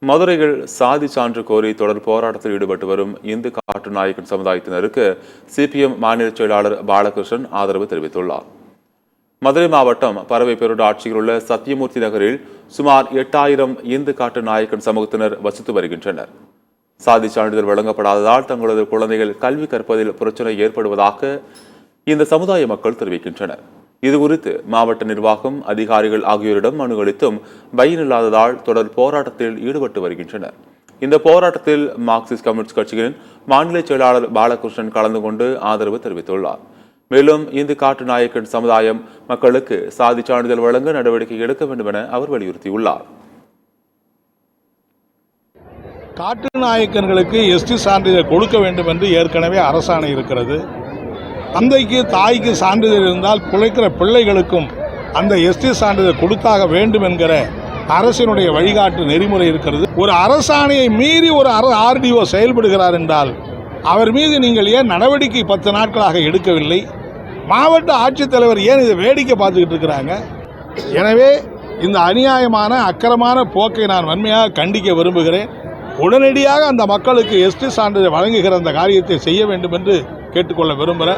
மதுரையில் சாதி சான்று கோரி தொடர் போராட்டத்தில் ஈடுபட்டு வரும் இந்து காட்டுநாயக்கன் சமுதாயத்தினருக்கு சிபிஎம் மாநில செயலாளர் பாலகிருஷ்ணன் ஆதரவு தெரிவித்துள்ளார். மதுரை மாவட்டம் பறவை பேரூராட்சியில் உள்ள சத்தியமூர்த்தி நகரில் சுமார் 8000 இந்து காட்டுநாயக்கன் சமூகத்தினர் வசித்து வருகின்றனர். சாதி சான்றிதழ் வழங்கப்படாததால் தங்களது குழந்தைகள் கல்வி கற்பதில் பிரச்சனை ஏற்படுவதாக இந்த சமுதாய மக்கள் தெரிவிக்கின்றனர். இதுகுறித்து மாவட்ட நிர்வாகம், அதிகாரிகள் ஆகியோரிடம் மனு அளித்தும் பயனில்லாததால் தொடர் போராட்டத்தில் ஈடுபட்டு வருகின்றனர். இந்த போராட்டத்தில் மார்க்சிஸ்ட் கம்யூனிஸ்ட் கட்சியின் மாநில செயலாளர் பாலகிருஷ்ணன் கலந்து கொண்டு ஆதரவு தெரிவித்துள்ளார். மேலும் இந்து காட்டுநாயக்கன் சமுதாயம் மக்களுக்கு சாதி சான்றிதழ் வழங்க நடவடிக்கை எடுக்க வேண்டும் என அவர் வலியுறுத்தியுள்ளார். காட்டுநாயக்கர்களுக்கு எஸ்டி சான்றிதழ் கொடுக்க வேண்டும் என்று ஏற்கனவே அரசாணை இருக்கிறது. தந்தைக்கு தாய்க்கு சான்றிதழ் இருந்தால் பிழைக்கிற பிள்ளைகளுக்கும் அந்த எஸ்டி சான்றிதழ் கொடுத்தாக வேண்டும் என்கிற அரசினுடைய வழிகாட்டு நெறிமுறை இருக்கிறது. ஒரு அரசாணையை மீறி ஒரு ஆர்டிஓ செயல்படுகிறார் என்றால் அவர் மீது நீங்கள் ஏன் நடவடிக்கை 10 நாட்களாக எடுக்கவில்லை? மாவட்ட ஆட்சித்தலைவர் ஏன் இதை வேடிக்கை பார்த்துக்கிட்டு இருக்கிறாங்க? எனவே இந்த அநியாயமான அக்கிரமான போக்கை நான் வன்மையாக கண்டிக்க விரும்புகிறேன். உடனடியாக அந்த மக்களுக்கு எஸ்டி சான்றிதழ் வழங்குகிற அந்த காரியத்தை செய்ய வேண்டும் என்று கேட்டுக்கொள்ள விரும்புகிறேன்.